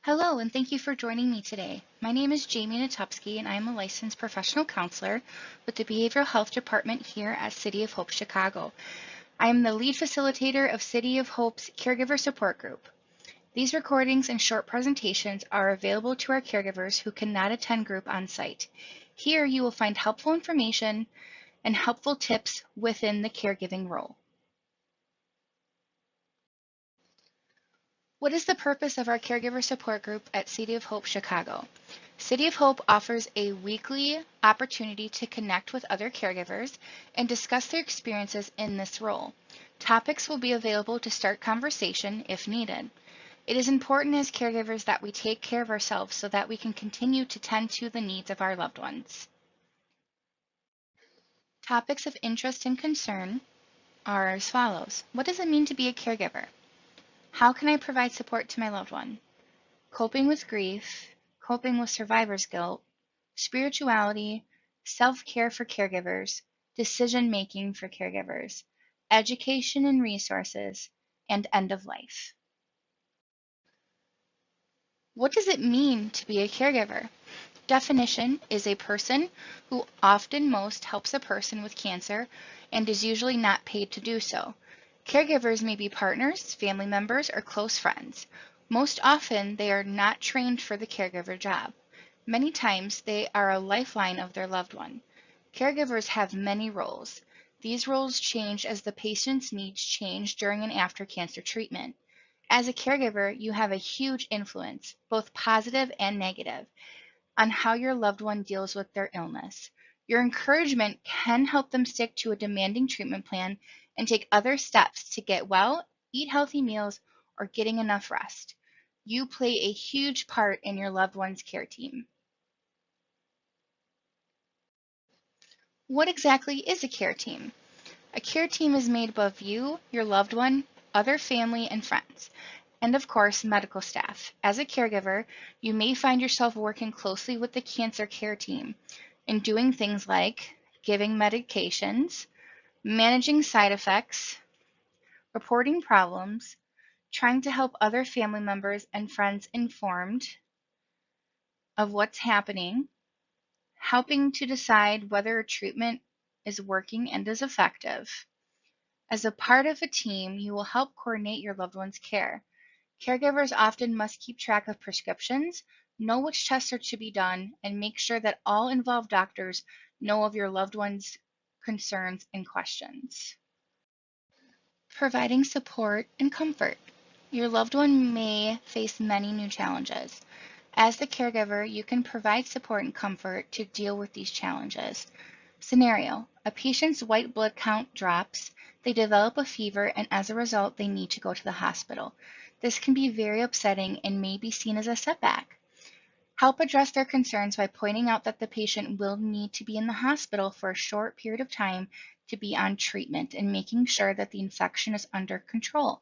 Hello, and thank you for joining me today. My name is Jamie Nietupski, and I am a licensed professional counselor with the Behavioral Health Department here at City of Hope, Chicago. I am the lead facilitator of City of Hope's Caregiver Support Group. These recordings and short presentations are available to our caregivers who cannot attend group on site. Here you will find helpful information and helpful tips within the caregiving role. What is the purpose of our Caregiver Support Group at City of Hope, Chicago? City of Hope offers a weekly opportunity to connect with other caregivers and discuss their experiences in this role. Topics will be available to start conversation if needed. It is important as caregivers that we take care of ourselves so that we can continue to tend to the needs of our loved ones. Topics of interest and concern are as follows. What does it mean to be a caregiver? How can I provide support to my loved one? Coping with grief, coping with survivor's guilt, spirituality, self-care for caregivers, decision-making for caregivers, education and resources, and end of life. What does it mean to be a caregiver? Definition is a person who often most helps a person with cancer and is usually not paid to do so. Caregivers may be partners, family members, or close friends. Most often, they are not trained for the caregiver job. Many times, they are a lifeline of their loved one. Caregivers have many roles. These roles change as the patient's needs change during and after cancer treatment. As a caregiver, you have a huge influence, both positive and negative, on how your loved one deals with their illness. Your encouragement can help them stick to a demanding treatment plan and take other steps to get well, eat healthy meals, or getting enough rest. You play a huge part in your loved one's care team. What exactly is a care team? A care team is made up of you, your loved one, other family, and friends, and of course, medical staff. As a caregiver, you may find yourself working closely with the cancer care team in doing things like giving medications, managing side effects, reporting problems, trying to help other family members and friends informed of what's happening, helping to decide whether a treatment is working and is effective. As a part of a team, you will help coordinate your loved one's care. Caregivers often must keep track of prescriptions, know which tests are to be done, and make sure that all involved doctors know of your loved one's concerns and questions. Providing support and comfort. Your loved one may face many new challenges. As the caregiver, you can provide support and comfort to deal with these challenges. Scenario: a patient's white blood count drops, they develop a fever, and as a result, they need to go to the hospital. This can be very upsetting and may be seen as a setback. Help address their concerns by pointing out that the patient will need to be in the hospital for a short period of time to be on treatment and making sure that the infection is under control.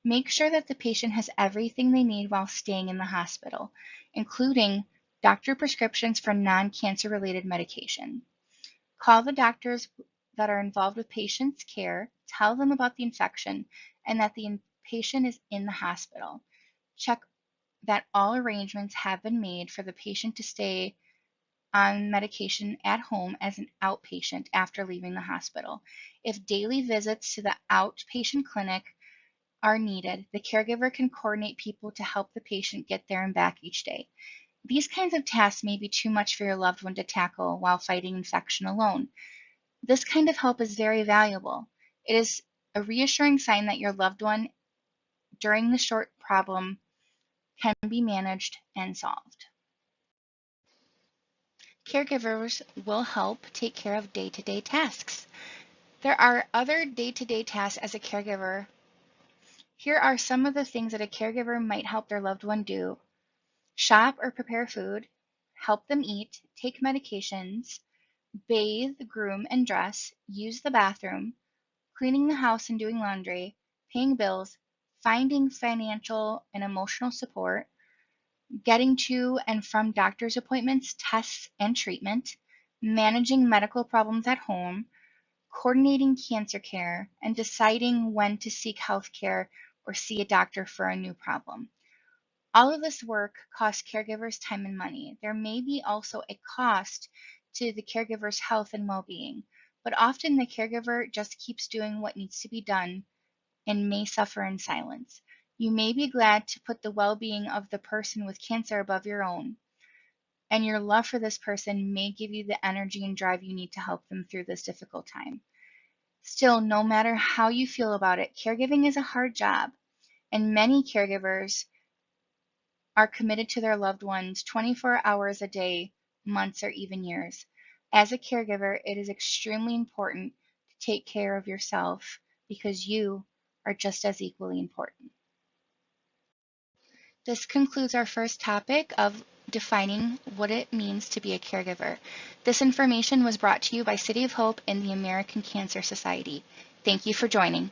Make sure that the patient has everything they need while staying in the hospital, including doctor prescriptions for non-cancer related medication. Call the doctors that are involved with patient's care, tell them about the infection and that the patient is in the hospital. Check that all arrangements have been made for the patient to stay on medication at home as an outpatient after leaving the hospital. If daily visits to the outpatient clinic are needed, the caregiver can coordinate people to help the patient get there and back each day. These kinds of tasks may be too much for your loved one to tackle while fighting infection alone. This kind of help is very valuable. It is a reassuring sign that your loved one during the short problem can be managed and solved. Caregivers will help take care of day-to-day tasks. There are other day-to-day tasks as a caregiver. Here are some of the things that a caregiver might help their loved one do: shop or prepare food, help them eat, take medications, bathe, groom, and dress, use the bathroom, cleaning the house and doing laundry, paying bills, finding financial and emotional support, getting to and from doctor's appointments, tests, and treatment, managing medical problems at home, coordinating cancer care, and deciding when to seek health care or see a doctor for a new problem. All of this work costs caregivers time and money. There may be also a cost to the caregiver's health and well-being, but often the caregiver just keeps doing what needs to be done and may suffer in silence. You may be glad to put the well-being of the person with cancer above your own, and your love for this person may give you the energy and drive you need to help them through this difficult time. Still, no matter how you feel about it, caregiving is a hard job, and many caregivers are committed to their loved ones 24 hours a day, months, or even years. As a caregiver, it is extremely important to take care of yourself because you are just as equally important. This concludes our first topic of defining what it means to be a caregiver. This information was brought to you by City of Hope and the American Cancer Society. Thank you for joining.